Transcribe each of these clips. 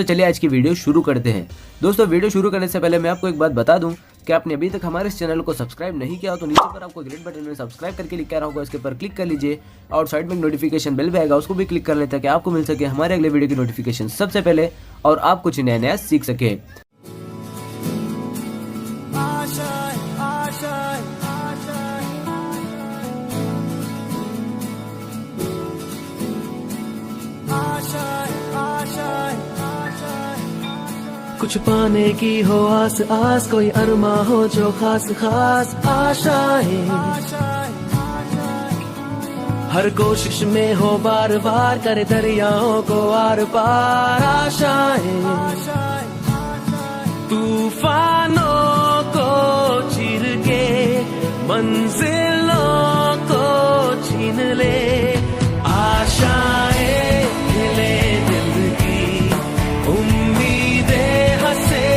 दोस्तों चलिए आज की वीडियो शुरू करते हैं। दोस्तों वीडियो शुरू करने से पहले मैं आपको एक बात बता दूं कि आपने अभी तक हमारे इस चैनल को सब्सक्राइब नहीं किया हो तो नीचे पर आपको ग्रीन बटन में सब्सक्राइब करके लिखा रहा होगा, इसके ऊपर क्लिक कर लीजिए और साइड में नोटिफिकेशन बेल भी आएगा, उसको भी क्लिक कर लें ताकि आपको मिल सके हमारे अगले वीडियो की नोटिफिकेशन सबसे पहले और आप कुछ नया नया सीख सके। कुछ पाने की हो आस आस, कोई अरमा हो जो खास खास आशाएं, हर कोशिश में हो बार बार, करे दरियाओं को आर पार आशाएं, तूफानों को चीर के मंजिलों को छीन ले, आशाएं खिले दिल की, उम्मीदें हंसे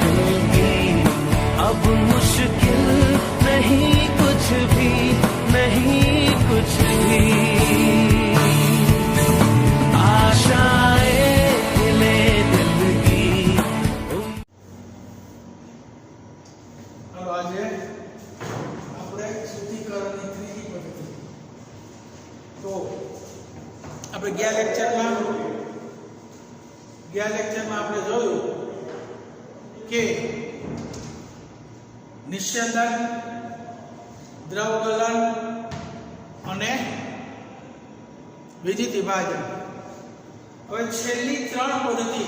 दिल की, अब मुश्किल नहीं कुछ भी, नहीं कुछ भी, आशाएं खिले दिल की। अब आज આપણે શુદ્ધિકરણની ત્રીજી પદ્ધતિ તો આપણે ગયા લેક્ચરમાં આપણે જોયું કે નિસ્યંદન, દ્રવ ગલન અને વિદ્યુત વિભાજન। હવે છેલ્લી ત્રણ પદ્ધતિ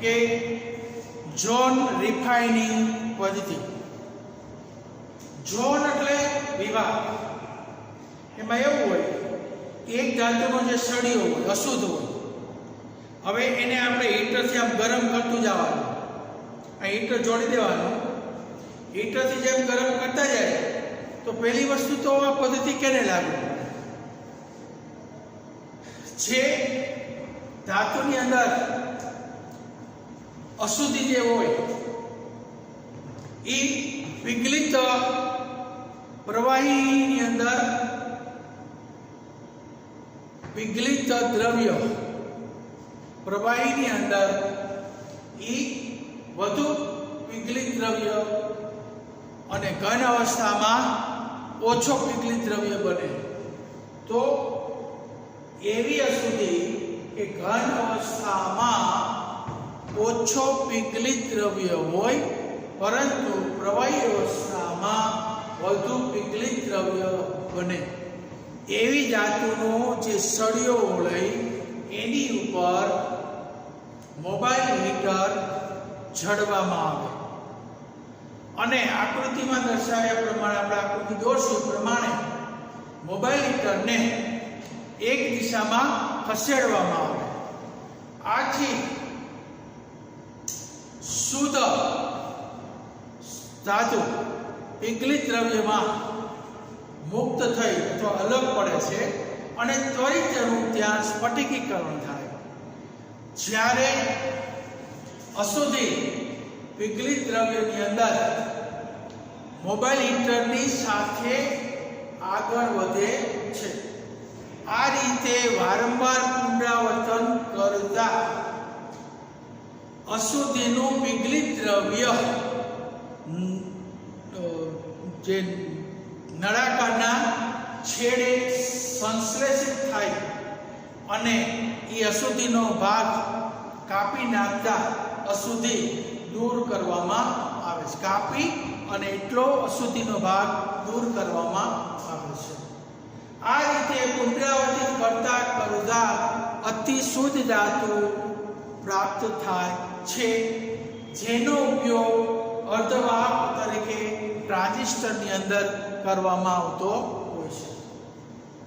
કે ઝોન રિફાઇનિંગ પદ્ધતિ। ઝોન એટલે વિભાગ। એમાં એવું હોય એક ધાતુનો જે સળિયો હોય, અશુદ્ધ હોય, હવે એને આપણે હીટરથી આમ ગરમ કરતું જવાનું, આ હીટર જોડી દેવાનું, હીટરથી જેમ ગરમ કરતા જાય તો પહેલી વસ્તુ તો આ પદ્ધતિ કેને લાગુ, જે ધાતુની અંદર અશુદ્ધિ જે હોય એ વિગલિત પ્રવાહીની અંદર વિગલિત દ્રવ્ય પ્રવાહીની અંદર એ વધુ વિગલિત દ્રવ્ય અને ઘન અવસ્થામાં ઓછો વિગલિત દ્રવ્ય બને। તો એવી અશુદ્ધિ કે ઘન અવસ્થામાં ઓછો વિગલિત દ્રવ્ય હોય પરંતુ પ્રવાહી અવસ્થામાં વધુ વિગલિત દ્રવ્ય બને, એવી ધાતુનો જે સળિયો હોય એની ઉપર મોબાઈલ હીટર ઝડવામાં આવે અને આકૃતિમાં દર્શાવ્યા પ્રમાણે આપણે આકૃતિ દોરશું પ્રમાણે મોબાઈલ હીટરને એક દિશામાં ખસેડવામાં આવે। આથી શુદ્ધ ધાતુ વિગલિત દ્રવ્યમાં મુક્ત થઈ અથવા અલગ પડે છે અને ત્વરિત તેનું ત્યાં સ્ફટિકીકરણ થાય। જ્યારે અશુદ્ધિ વિગલિત દ્રવ્યની અંદર મોબાઈલ હીટરની સાથે આગળ વધે છે। આ રીતે વારંવાર પુનરાવર્તન કરતા અશુદ્ધિનું વિગલિત દ્રવ્ય જે નળાકારના છેડે સંશ્લેષિત થાય અને એ અશુદ્ધિનો ભાગ કાપી નાખતા અશુદ્ધિ દૂર કરવામાં આવે છે, કાપી અને એટલો અશુદ્ધિનો ભાગ દૂર કરવામાં આવે છે। આ રીતે પુનરાવર્તિત કરતા કરતા અતિ શુદ્ધ ધાતુ પ્રાપ્ત થાય છે, જેનો ઉપયોગ અર્ધવાહક તરીકે ટ્રાન્ઝિસ્ટરની અંદર કરવામાં આવતો હોય છે,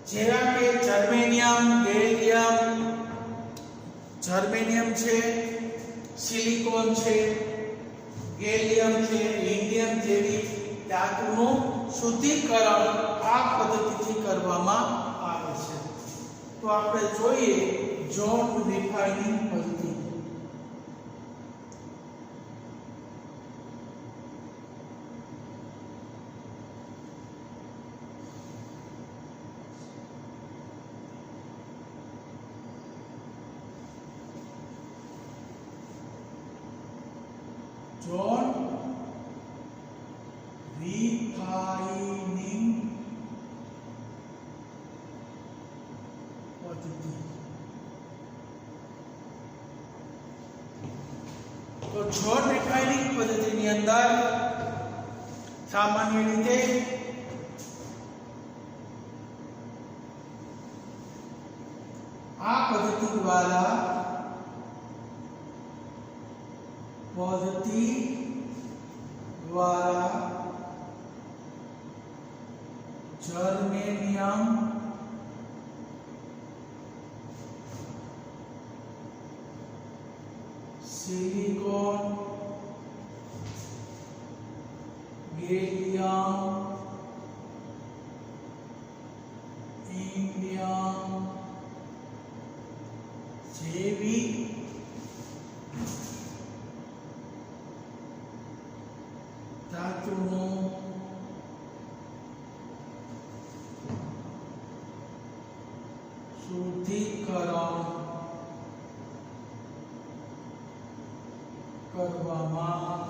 જેવા કે જર્મેનિયમ, ગેલિયમ, જર્મેનિયમ છે, સિલિકોન છે, ગેલિયમ છે, ઇન્ડિયમ જેવી ધાતુનું શુદ્ધિકરણ આ પદ્ધતિથી કરવામાં આવે છે। તો આપણે જોઈએ ઝોન રિફાઇનિંગ પદ્ધતિ। ડિફાઇનિંગ પદ્ધતિ. તો 6 ડિફાઇનિંગ પદ્ધતિની અંદર સામાન્ય રીતે આ પદ્ધતિ દ્વારા જર્મેનિયમ, સિલિકોન, ગેલિયમ, ઇન્ડિયમ જેવી ધાતુનું શુદ્ધિકરણ કરવામાં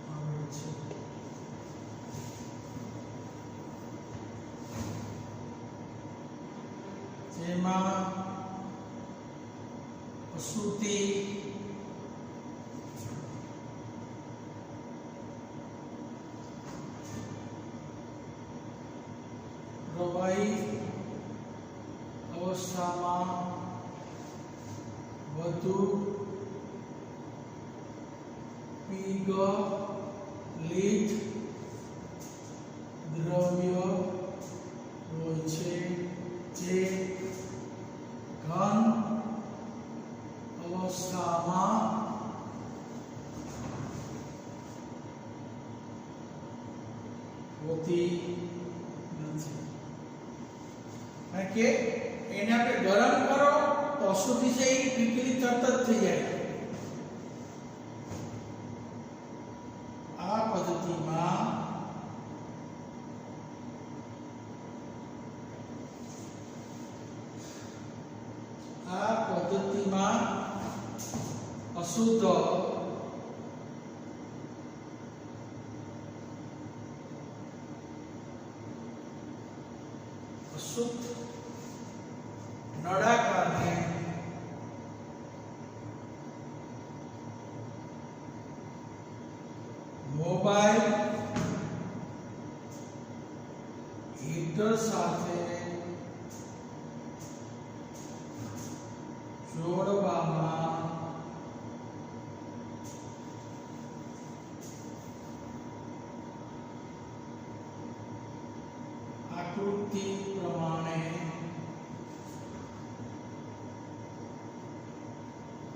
આવે છે. જેમાં અશુદ્ધિ, પ્રવાહી અવસ્થામાં વધુ પીગલિત દ્રવ્ય હોય છે જે ઘન અવસ્થામાં હોતી નથી. કારણ કે એને આપણે ગરમ કરો તો અશુદ્ધિ છે એ પીગળી તરત જ થઈ જાય. આ પદ્ધતિમાં અશુદ્ધ નળાકારને મોબાઈલ હીટર સાથે જોડવામાં આકૃતિ પ્રમાણે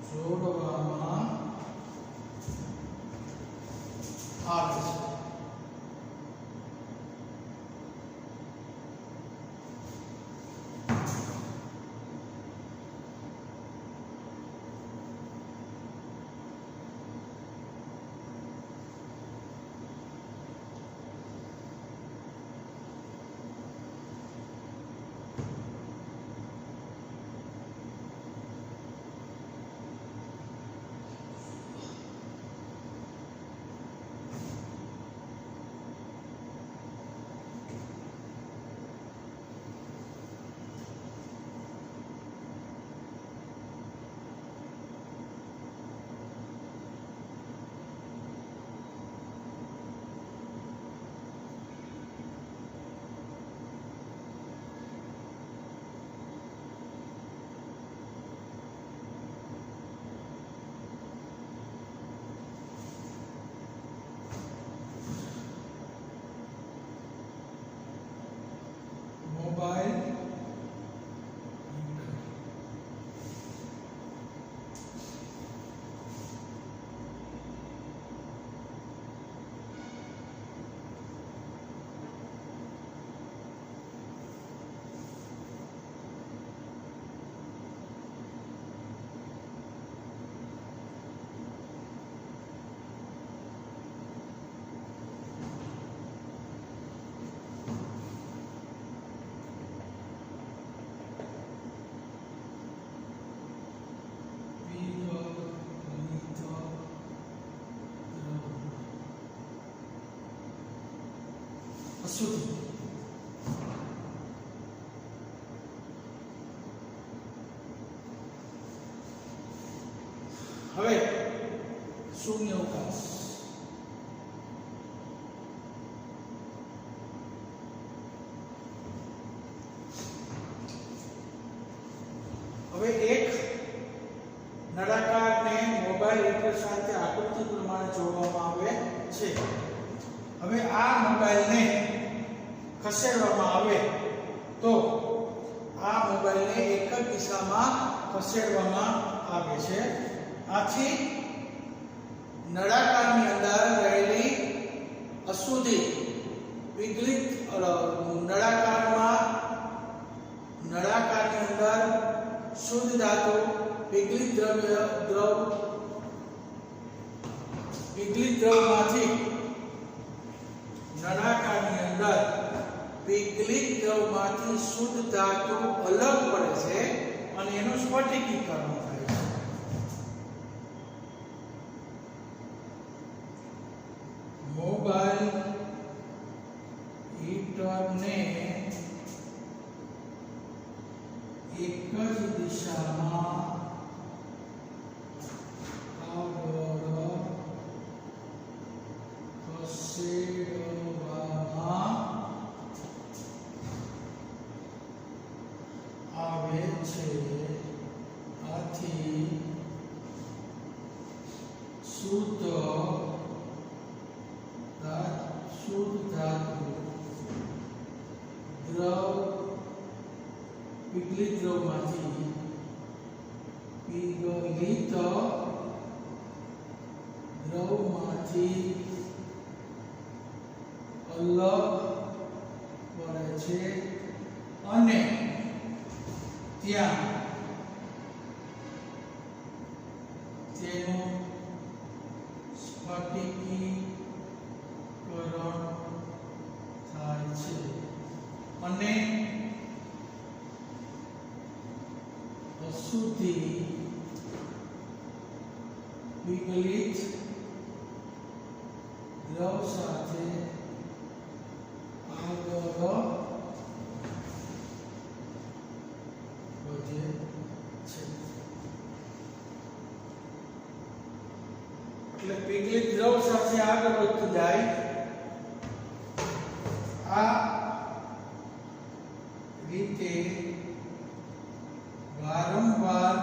જોડવામાં આવે છે. અશુદ્ધ. હવે શૂન્યાવકાશ. હવે એક નળાકારને મોબાઈલ હીટર સાથે આકૃતિ પ્રમાણે જોડવામાં આવે છે. હવે આ મોબાઈલને ખસેડવામાં આવે તો આ મોબાઈલને એક જ દિશામાં ખસેડવામાં આવે છે. આથી નળાકારની અંદર રહેલી અશુદ્ધિ વિગલિત નળાકારની અંદર શુદ્ધ ધાતુ વિગલિત દ્રવમાંથી નળાકારની અંદર વિગલિત દ્રવમાંથી શુદ્ધ ધાતુ અલગ પડે છે અને એનું સ્ફટિકીકરણ થાય છે. મોબાઈલ હીટરને એક જ દિશામાં આગળ ખસેડવામાં આવે છે. આથી શુદ્ધ ધાતુ વિગલિત દ્રવમાંથી અલગ પડે છે અને ત્યાં તેનું સ્ફટિકીકરણ થાય છે અને અશુદ્ધિ વિગલિત દ્રવ સાથે આગળ વધે છે. એટલે વિગલિત દ્રવ સાથે આગળ વધતું જાય. આ રીતે વારંવાર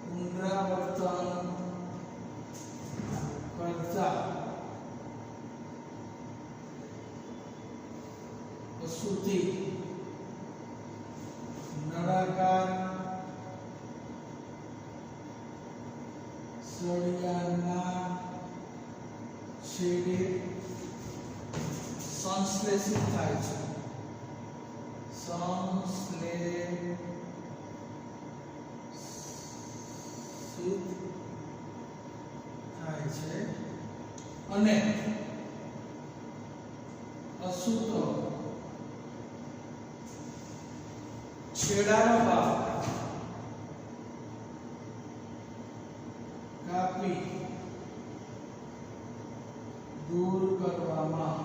પુનરાવર્તન કરતા અશુદ્ધિ નળાકાર સળિયાના છેડે સંશ્લેષિત થાય છે. થાય છે અને અશુદ્ધ છેડાનો ભાગ કાપી દૂર કરવામાં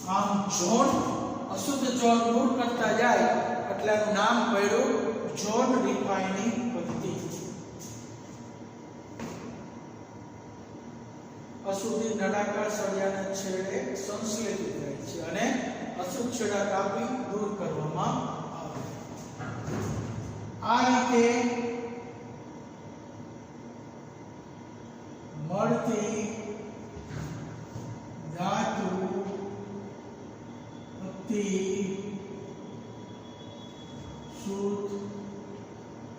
આમ ઝોન અશુદ્ધ ઝોન દૂર કરતા જાય એટલે એનું નામ પડ્યું ઝોન રિફાઇનિંગ પદ્ધતિ. અશુદ્ધિ નળાકાર સળિયાના છેડે સંશ્લેષિત થાય છે અને અશુદ્ધ છેડા કાપી દૂર કરવામાં આવે. આ રીતે મળતી ધાતુ શુદ્ધ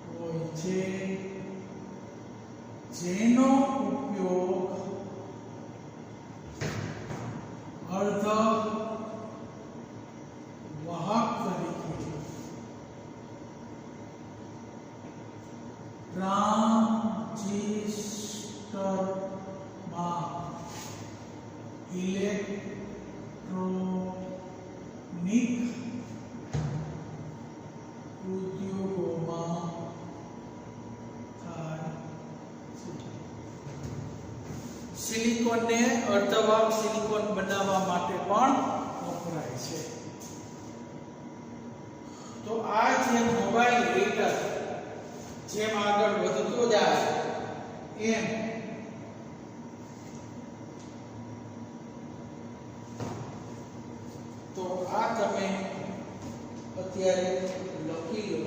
હોય છે, જેનો ઉપયોગ અર્ધ વાહક તરીકે ટ્રાન્ઝિસ્ટરમાં ઇલેક્ટ્રોનિક ઉદ્યોગોમાં સિલિકોનને અર્ધવાહક સિલિકોન બનાવવા માટે પણ વપરાય છે. તો આ જે મોબાઈલ હીટર જેમ આગળ વધતો જાય એમ તો આ તમે અત્યારે લખી લો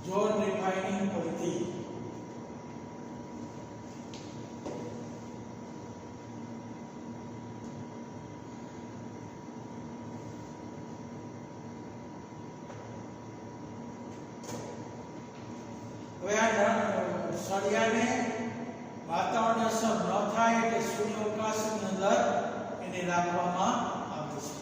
જોન રિફાઇનિંગ પદ્ધતિ. હવે આ સળિયાને વાતાવરણ અસર ન થાય એટલે સૂર્યાવકાશની અંદર એને રાખવામાં આવે છે.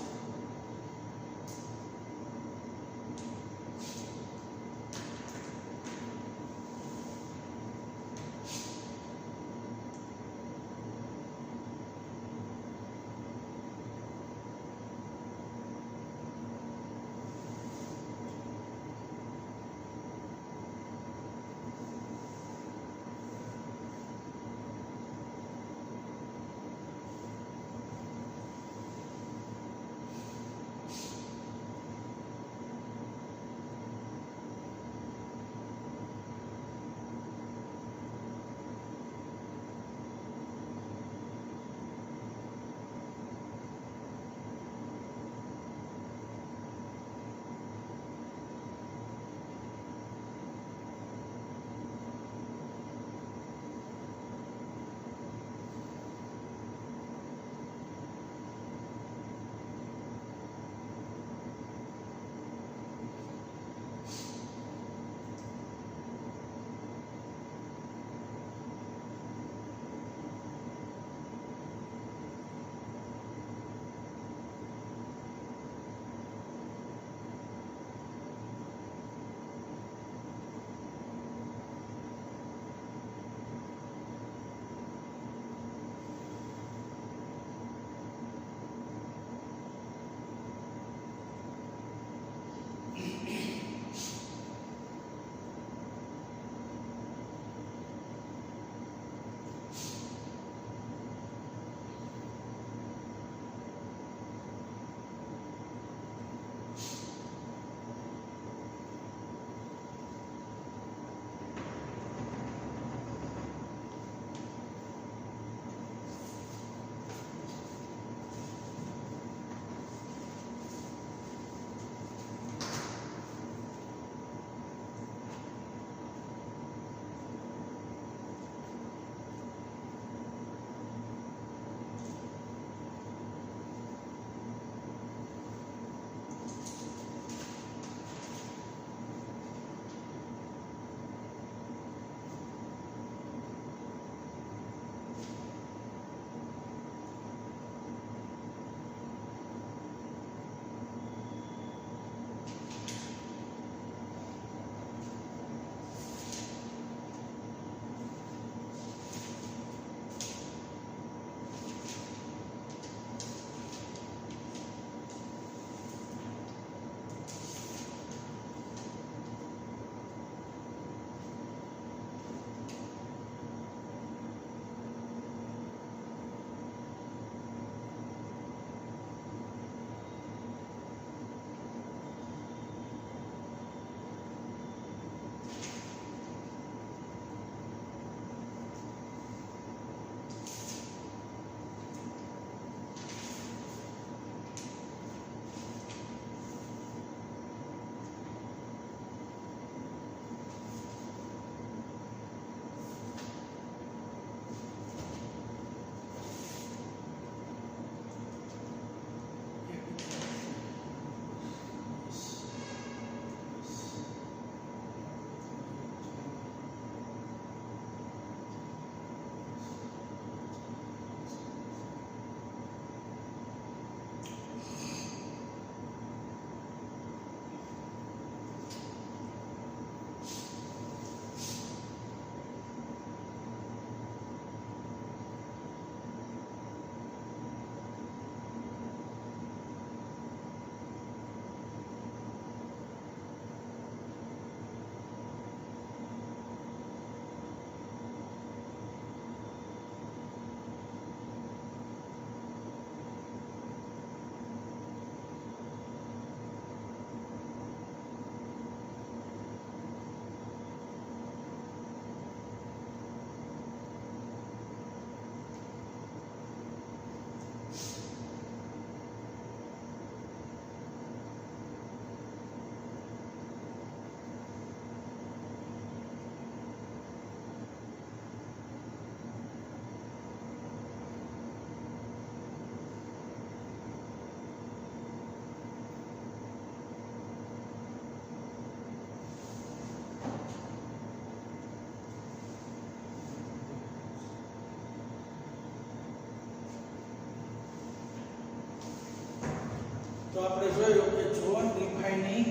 તો આપણે જોયું કે ઝોન ડિફાઇનિંગ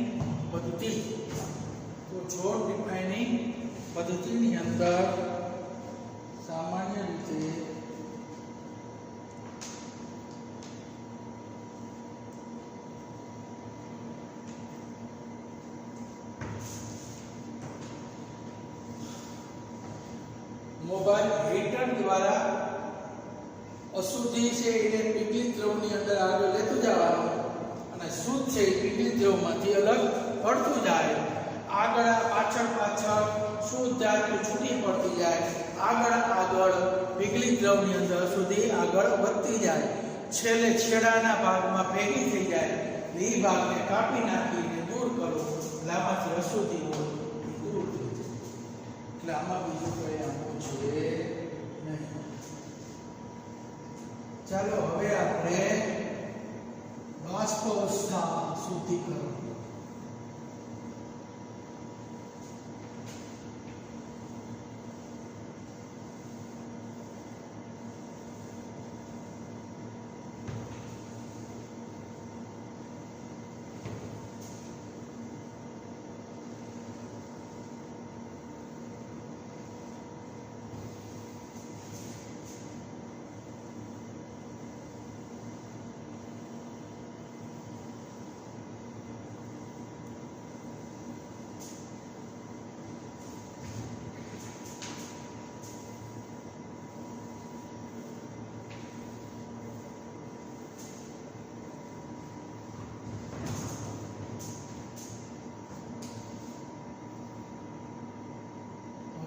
પદ્ધતિ, તો ઝોન ડિફાઇનિંગ પદ્ધતિની અંદર સામાન્ય રીતે મોબાઈલ હીટર દ્વારા અશુદ્ધિ છે એને પીગળિત દ્રવની અંદર આગળ લેતું જવાનું અને શુદ્ધ છે એ પીગળિત દ્રવમાંથી અલગ પડતું જાય, આગળ પાછળ શુદ્ધ ધાતુ છૂટી પડતી જાય, આગળ પીગળિત દ્રવની અંદર સુધી આગળ વધતી જાય, છેલ્લે છેડાના ભાગમાં ભેગી થઈ જાય, એ ભાગને કાપી નાખીને દૂર કરો, એટલે આમાંથી અશુદ્ધિ હોય એ દૂર થઈ જાય. એટલે આમાં બીજું કોઈ આપવું છે નહીં. ચાલો હવે આપણે બાષ્પ અવસ્થા શુદ્ધિકરણ.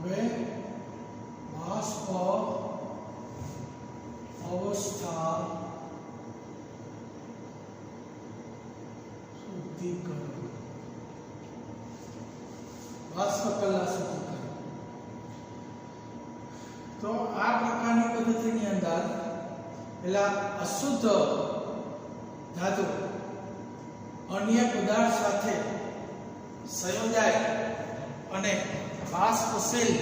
હવે બાષ્પ અવસ્થા શુદ્ધિકરણ. બાષ્પ કલા શુદ્ધિકરણ. તો આ પ્રકારની પદ્ધતિની અંદર પેલા અશુદ્ધ ધાતુ અન્ય પદાર્થ સાથે સંયોજાય અને બાષ્પશીલ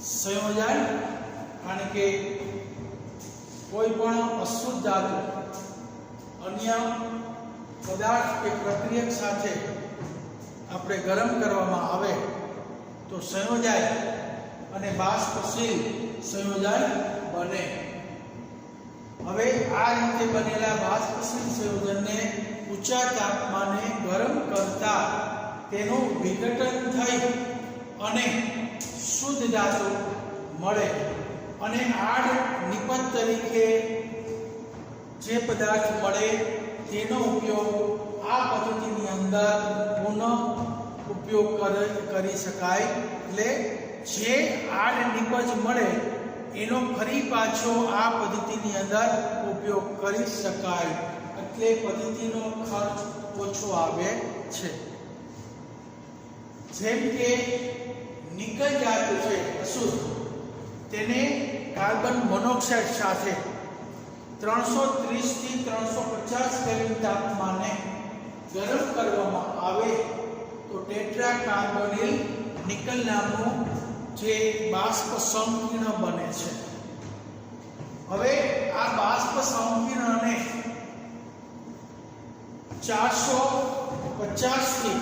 સંયોજાય, કારણ કે કોઈ પણ અશુદ્ધ ધાતુ અન્ય પદાર્થ કે પ્રક્રિયક સાથે આપણે ગરમ કરવામાં આવે તો સંયોજાય અને બાષ્પશીલ સંયોજન બને. હવે આ રીતે બનેલા બાષ્પશીલ સંયોજનને ઊંચા તાપમાને ગરમ કરતા તેનું વિઘટન થઈ અને શુદ્ધ ધાતુ મળે અને આડ નિપજ તરીકે જે પદાર્થ મળે તેનો ઉપયોગ આ પદ્ધતિની અંદર પુનઃ ઉપયોગ કરી શકાય. એટલે જે આડ નિપજ મળે એનો ફરી પાછો આ પદ્ધતિની અંદર ઉપયોગ કરી શકાય, એટલે પદ્ધતિનો ખર્ચ ઓછો આવે છે. જેમ કે નિકલ ધાતુ છે અશુદ્ધ, તેને કાર્બન મોનોક્સાઇડ સાથે 330 થી 350 કેલ્વિન તાપમાને ગરમ કરવામાં આવે તો ટેટ્રા કાર્બોનિલ નિકલ નામનું જે બાષ્પ સંકીર્ણ બને છે. હવે આ બાષ્પ સંકીર્ણને 450 થી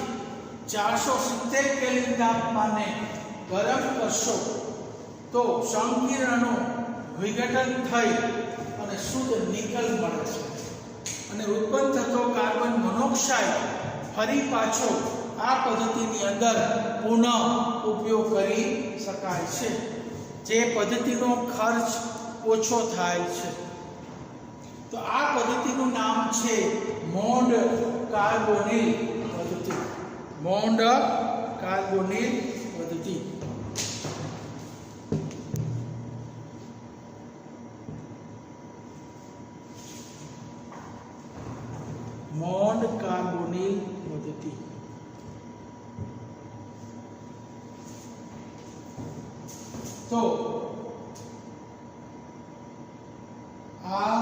470 કેલ્વિન તાપમાને ગરમ કરશો તો સંકીર્ણનું વિઘટન થઈ અને શુદ્ધ નિકલ મળે છે અને ઉત્પન્ન થતો કાર્બન મોનોક્સાઇડ ફરી પાછો આ પદ્ધતિની અંદર પુનઃ ઉપયોગ કરી શકાય છે, જે પદ્ધતિનો ખર્ચ ઓછો થાય છે. તો આ પદ્ધતિનું નામ છે મોન્ડ કાર્બોનિલ પદ્ધતિ. મોન્ડ કાર્બોનિલ પદ્ધતિ. મોન્ડ કાર્બોનિલ પદ્ધતિ. તો આ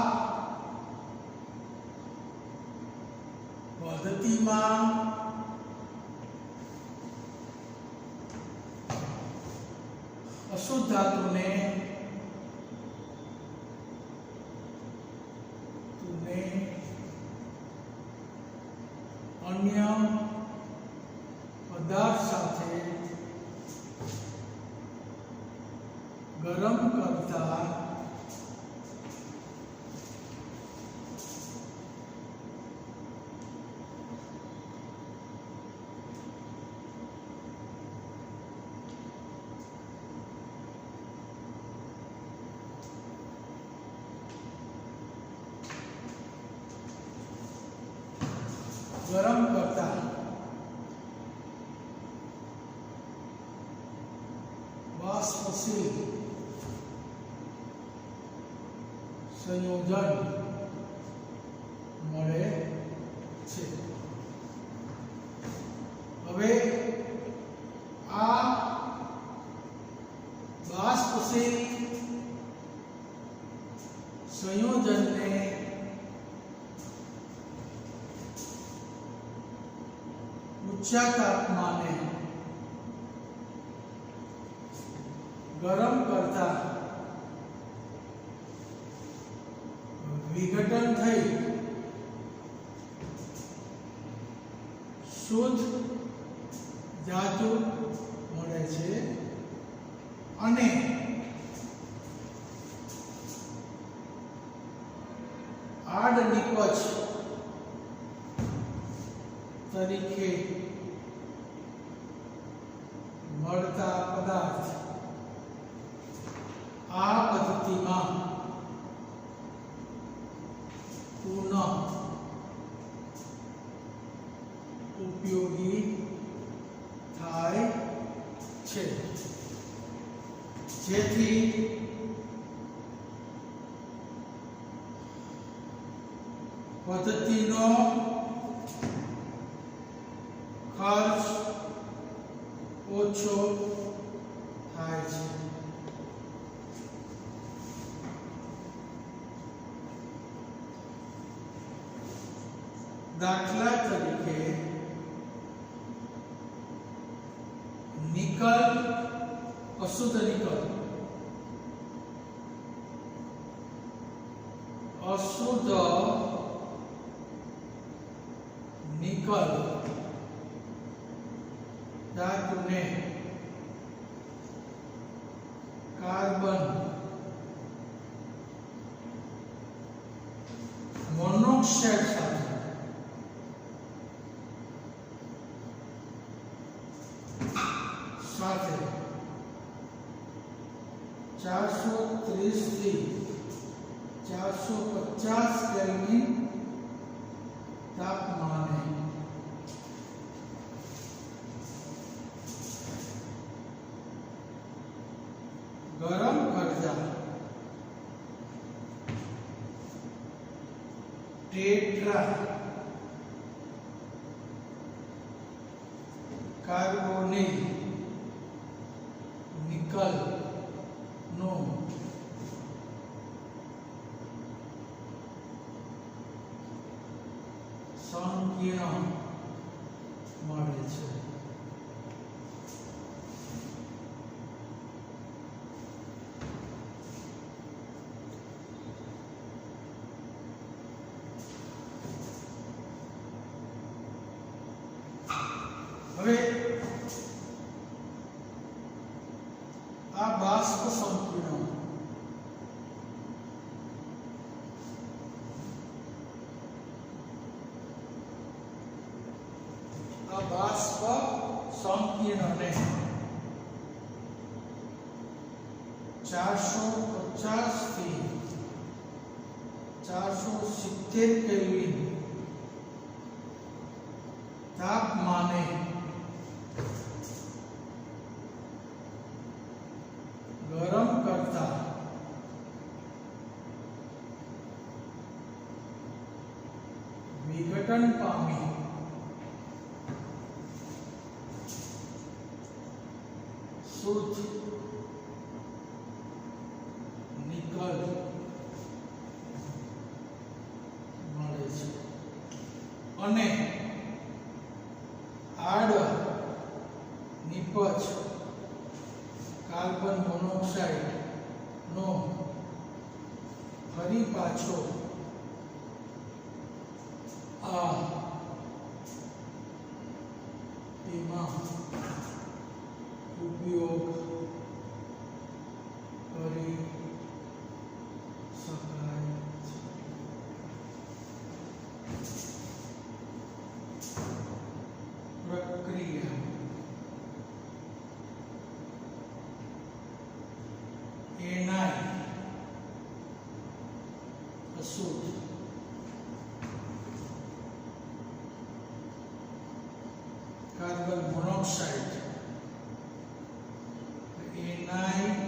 પદ્ધતિમાં અશુદ્ધ ધાતુને अन्य पदार्थ साथे गरम करता वाष्पशील संयोजन મળે છે। હવે આ બાષ્પशील સંયોજનને ऊंचा तापमाने गरम करता विघटन थई शुद्ध धातु મળે છે અને આડ નિપજ તરીકે મળતા પદાર્થ આ પદ્ધતિમાં પુનઃ ઉપયોગી થાય છે, જેથી પદ્ધતિનો ખર્ચ ઓછો થાય છે। દાખલા તરીકે નિકલ, અશુદ્ધ નિકલ, અશુદ્ધ નિકલ धातुने कार्बन मोनोक्साइड साथे 430 થી 450 केल्विन तापमाने गरम करता टेट्रा कार्बोनिल निकल नो संकीर्ण મળે છે। હવે આ બાષ્પ સંકીર્ણ સંકીર્ણને 450 થી 470 કેલ્વિન तापमाने गरम करता विघटन पामी शुद्ध निकल મળે છે અને आड़ निपज कार्बन मोनोक्साइड नो फरी पाछो आ ઉપયોગ કરી શકાય છે. પ્રક્રિયા એનાય અશુદ્ધ કાર્બન મોનોક્સાઇડ NiCO4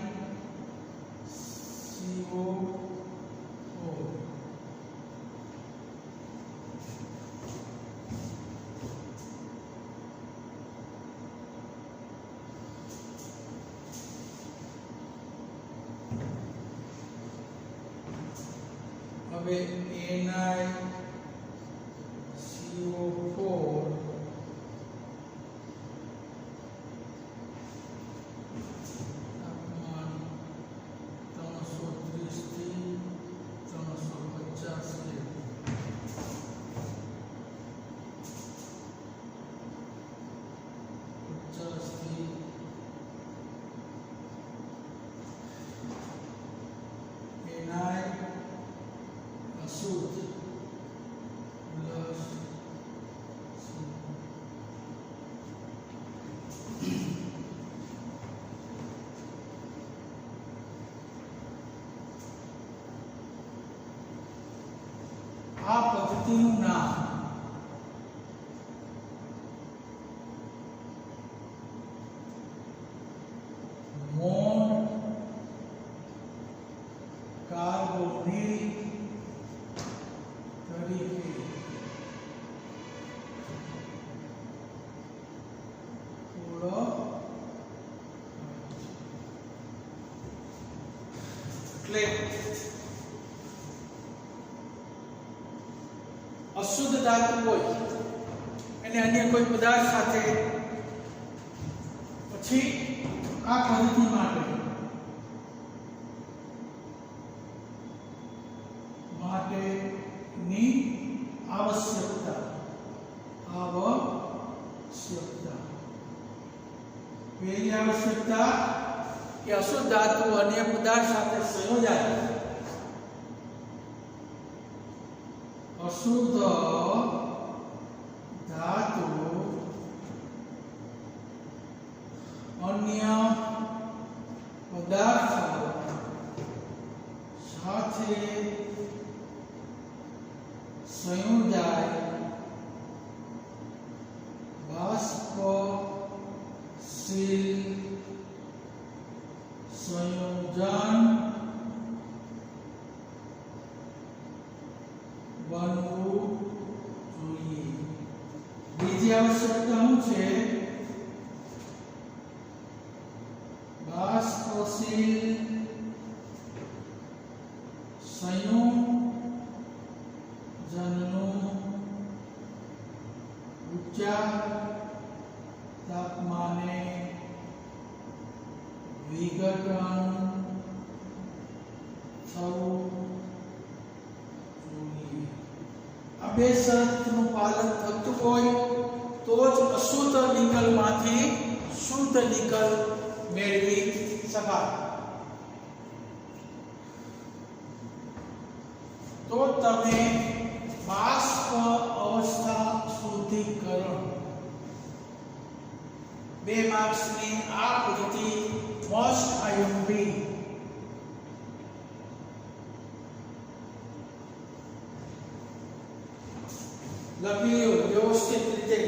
હવે NiCO4 તાપમાન 330 થી 350 થી Ni અશુદ્ધ પ્લસ આ પદ્ધતિનું નામ મોન કાર્બોનિલ તરીકે એટલે અશુદ્ધ ધાતુ હોય અને અન્ય કોઈ પદાર્થ સાથે પછી આ પદ્ધતિ માટેની આવશ્યકતા પહેલી આવશ્યકતા કે અશુદ્ધ ધાતુ અન્ય પદાર્થ સાથે સંયોજાય. અશુદ્ધ ધાતુ અન્ય પદાર્થ સાથે સંયોજાય બાષ્પશીલ સંયોજન બનવું જોઈએ. બીજી આવશ્યકતા શું છે? બાષ્પશીલ સંયોજનનું ઊંચા તાપમાને વિઘટન થવું જોઈએ. આ બે શરતનું પાલન થતું હોય તો જ અશુદ્ધ નિકલમાંથી શુદ્ધ નિકલ મેળવી શકાય. તો તમે બાષ્પ અવસ્થા શુદ્ધિકરણ 2 માર્ક્સની આ પદ્ધતિ મોસ્ટ આઈએમપી લખી લો વ્યવસ્થિત રીતે.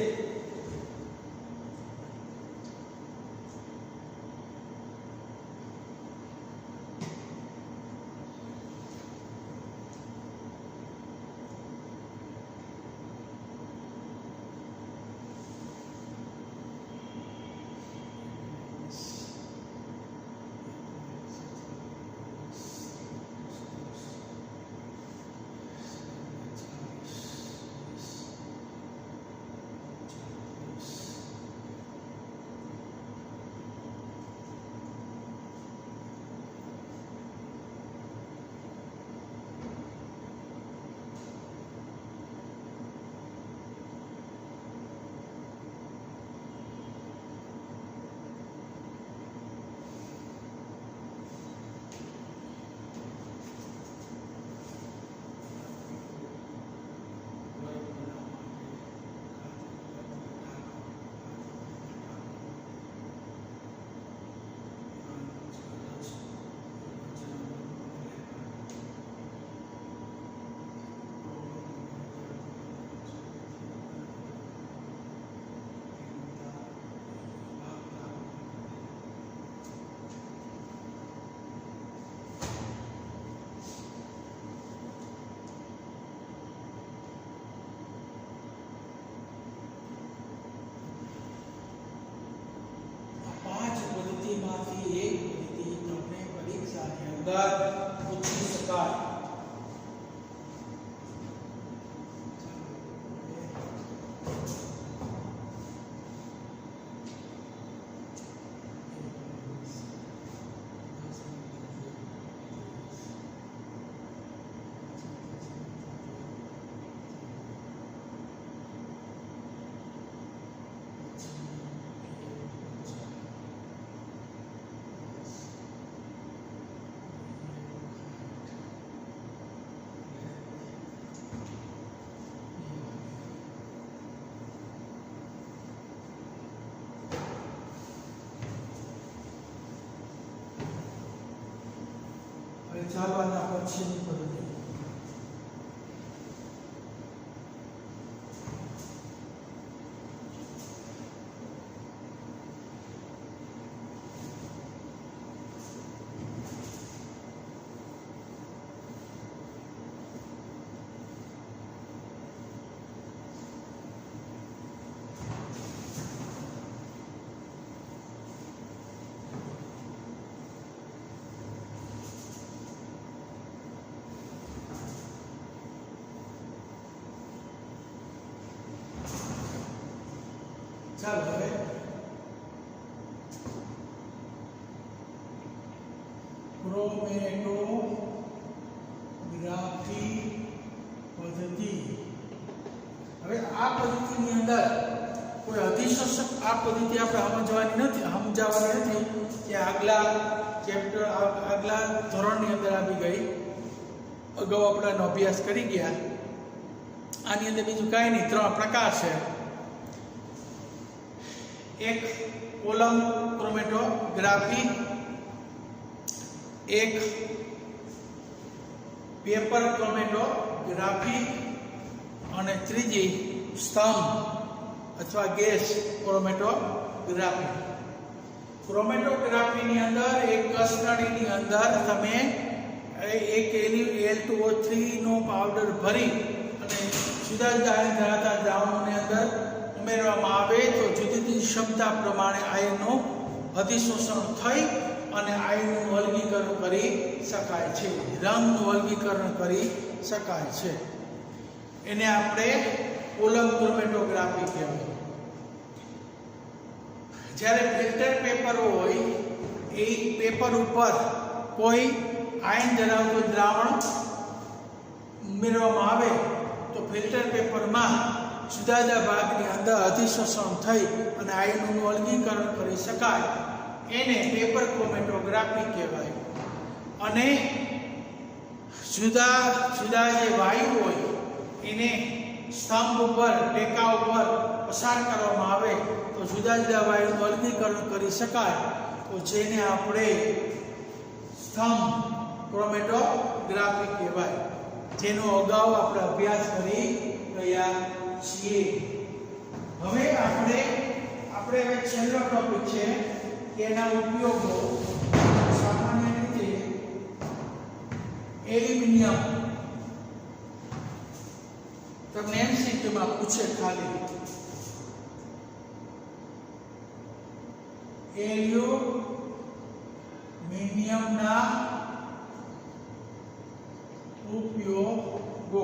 અંદર પૂછી શકાય. ચાલો આના પછીની પદ્ધતિ. ચાલો હવે ક્રોમેટોગ્રાફી પદ્ધતિ. હવે આ પદ્ધતિની અંદર કોઈ અધિશોષક આ પદ્ધતિ આપણે સમજાવવાની નથી કે આગલા ચેપ્ટર આગલા ધોરણની અંદર આવી ગઈ, અગાઉ આપણે એનો અભ્યાસ કરી ગયા. આની અંદર બીજું કાંઈ નહીં, 3 પ્રકાર છે. એક કોલમ ક્રોમેટોગ્રાફી, એક પેપર ક્રોમેટોગ્રાફી અને ત્રીજી સ્તંભ અથવા ગેસ ક્રોમેટોગ્રાફી. ક્રોમેટોગ્રાફીની અંદર એક કસનળીની અંદર તમે એક Al2O3 નો પાવડર ભરી અને જુદા જુદા આયન ધરાવતા દ્રાવણોની અંદર ઉમેરવામાં આવે તો જુદી જુદી ક્ષમતા પ્રમાણે આયનનું અધિશોષણ થઈ અને આયનનું વર્ગીકરણ કરી શકાય છે, રંગનું વર્ગીકરણ કરી શકાય છે. એને આપણે કોલમ ક્રોમેટોગ્રાફી કહેવાય. જ્યારે ફિલ્ટર પેપર હોય એ પેપર ઉપર કોઈ આયન ધરાવતું દ્રાવણ ઉમેરવામાં આવે તો ફિલ્ટર પેપરમાં જુદા જુદા ભાગની અંદર અધિશોષણ થઈ અને આયનનું વર્ગીકરણ કરી શકાય. એને પેપર ક્રોમેટોગ્રાફી કહેવાય. અને જુદા જુદા જે વાયુ હોય એને સ્તંભ ઉપર ટેકા ઉપર પસાર કરવામાં આવે તો જુદા જુદા વાયુનું વર્ગીકરણ કરી શકાય, તો જેને આપણે સ્તંભ ક્રોમેટોગ્રાફી કહેવાય, જેનો અગાઉ આપણે અભ્યાસ કરી ગયા છીએ. હવે આપણે હવે છેલ્લો ટોપિક છે કે એના ઉપયોગો. સામાન્ય રીતે એલ્યુમિનિયમ તમને એમસીક્યુમાં પૂછે ખાલી એલ્યુમિનિયમના ઉપયોગો.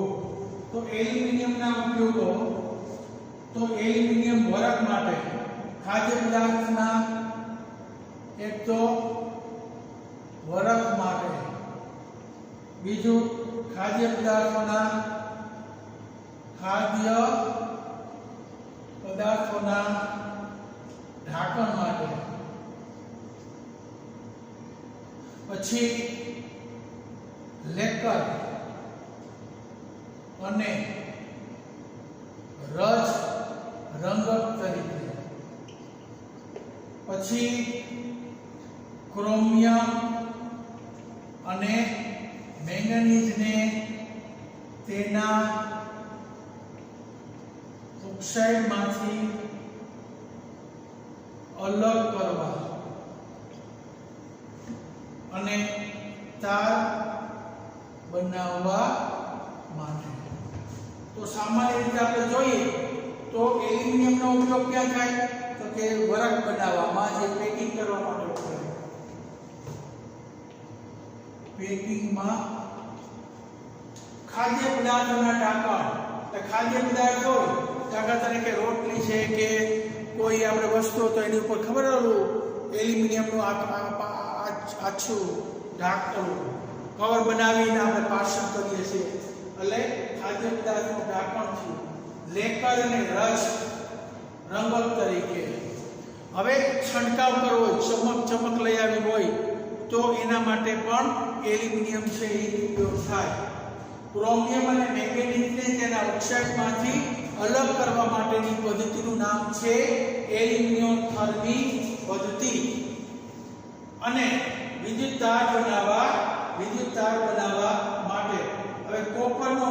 તો એલ્યુમિનિયમના ઉપયોગો તો એલ્યુમિનિયમ વરખ માટે ખાદ્ય પદાર્થના એક તો વરખ માટે, બીજું ખાદ્ય પદાર્થોના ઢાંકણ માટે, પછી લેકર અને રંગક તરીકે, પછી ક્રોમિયમ અને મેંગનીઝને તેના ઓક્સાઇડમાંથી અલગ કરવા અને તાર બનાવવા માટે. તો સામાન્ય રીતે આપણે જોઈએ તો એલ્યુમિનિયમનો ઉપયોગ ક્યાં થાય તો કે વરખ બનાવવામાં, જે પેકિંગ કરવા માટે પેકિંગમાં ખાદ્ય પદાર્થોના ઢાંકણ, ખાદ્ય પદાર્થ હોય દાખલા તરીકે રોટલી છે કે કોઈ આપણે વસ્તુ તો એની ઉપર ખબર ઓલું એલ્યુમિનિયમનું આછું ઢાંકણ કવર બનાવીને આપણે પાર્સલ કરીએ છીએ, એટલે ખાદ્ય પદાર્થનું ઢાંકણ છે. લેકર અને રસ રંગક તરીકે. હવે છંટકાવ કરવો હોય, ચમક લઈ આવી હોય તો એના માટે પણ એલ્યુમિનિયમ છે એ ઉપયોગ થાય. ક્રોમિયમ અને મેંગેનીઝને તેના ઓક્સાઇડમાંથી અલગ કરવા માટેની પદ્ધતિનું નામ છે એલ્યુમિનિયોથર્મી પદ્ધતિ. અને વિદ્યુત તાર બનાવવા માટે હવે કોપરનો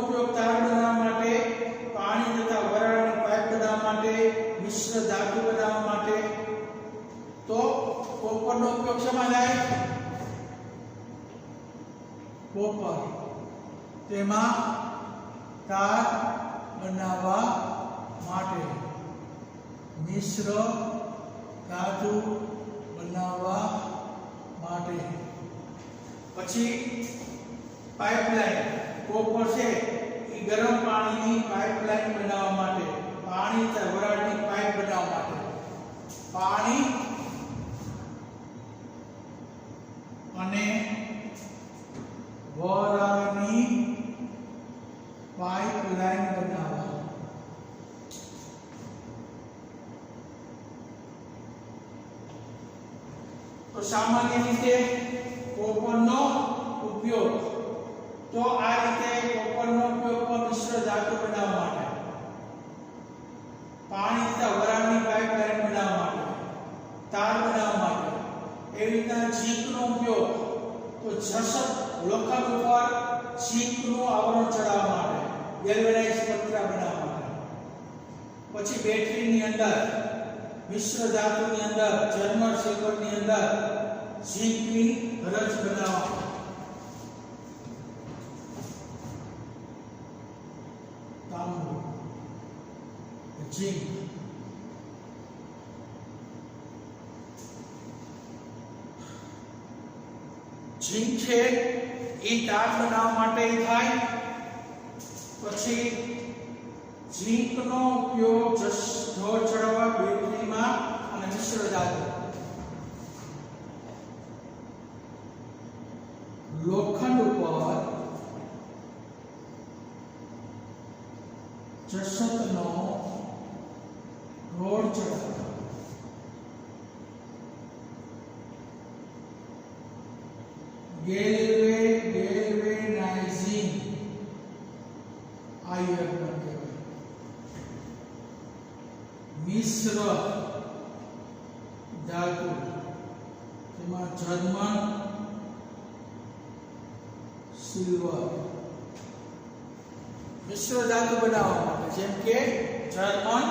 ઉપયોગ તાર બનાવવા માટે, પાણી તથા વરાળની પાઇપ બનાવવા માટે, મિશ્ર ધાતુ બનાવવા માટે. તો કોપરનો ઉપયોગ શેમાં થાય? કોપર તેમાં તાર બનાવવા માટે, મિશ્ર ધાતુ બનાવવા માટે. પછી પાઇપલાઇન, કોપર છે એ ગરમ પાણીની પાઇપલાઇન બનાવવા માટે, પાણી તથા વરાળની પાઇપ બનાવવા માટે, પાણી અને વરાળની પાઇપલાઇન બનાવવા. તો સામાન્ય રીતે કોપરનો ઉપયોગ, તો આ રીતે કોપરનો ઉપયોગ મિશ્ર ધાતુ બનાવવા માટે, પાણી તથા વરાળની પાઇપલાઇન બનાવવા માટે, તાર બનાવવા માટે. એવી રીતના ઝીંકનો ઉપયોગ, તો જસત લોખંડ ઉપર ઝીંકનું આવરણ ચડાવવા માટે, ગેલ્વેનાઇઝ પતરા બનાવવા માટે. પછી બેટરીની અંદર, મિશ્ર ધાતુની અંદર, જર્મન સિલ્વરની અંદર ઝીંકની રજ બનાવવા. તાંબુ, ઝીંક. ઝીંક છે એ તાર બનાવવા માટે થાય. પછી ઝીંકનો ઉપયોગ ઢોળ ચડાવવા, બેટરીમાં અને મિશ્ર ધાતુ. લોખંડ ઉપર જસતનો ઢોળ ચડાવવા. ગેલ્વેનાઇઝિંગ આયર્ન કહેવાય. મિશ્ર ધાતુ, તેમાં જર્મન સિલ્વર. મિશ્ર ધાતુ બનાવવા માટે, જેમ કે જર્મન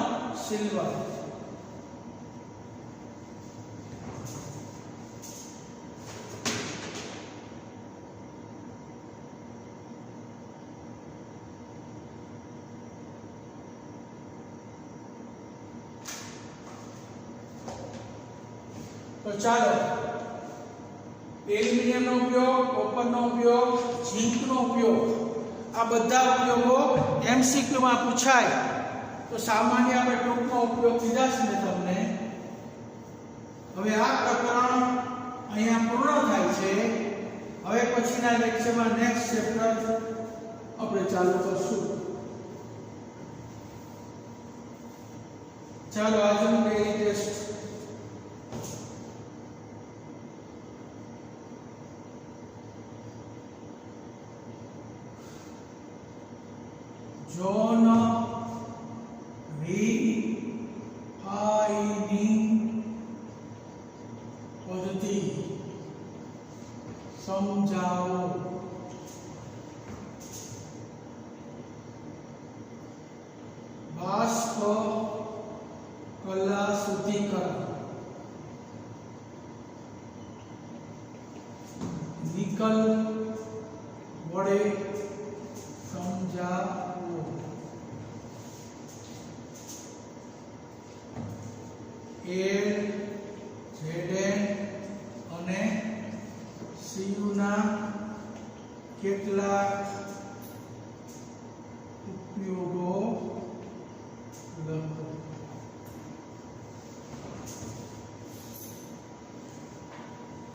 સિલ્વર. તો ચાલો એલ્યુમિનિયમનો ઉપયોગ, કોપરનો ઉપયોગ, ઝીંકનો ઉપયોગ, આ બધા ઉપયોગો એમસીક્યુમાં પૂછાય. તો સામાન્ય આપણે ટૂંકમાં ઉપયોગ કીધા છે ને તમને. હવે આ પ્રકરણ અહીંયા પૂર્ણ થાય છે. હવે પછીના લેક્ચરમાં નેક્સ્ટ ચેપ્ટર આપણે ચાલુ કરશું. ચાલો આજનું ડેઇલી ટેસ્ટ. જોન રિફાઇનિંગ પદ્ધતિ સમજાવો. બાષ્પ કલા શુદ્ધિકરણ, નિકલ વડે સમજાવો. એલ, ઝેડએન અને સી કેટલાક ઉપયોગો લખો.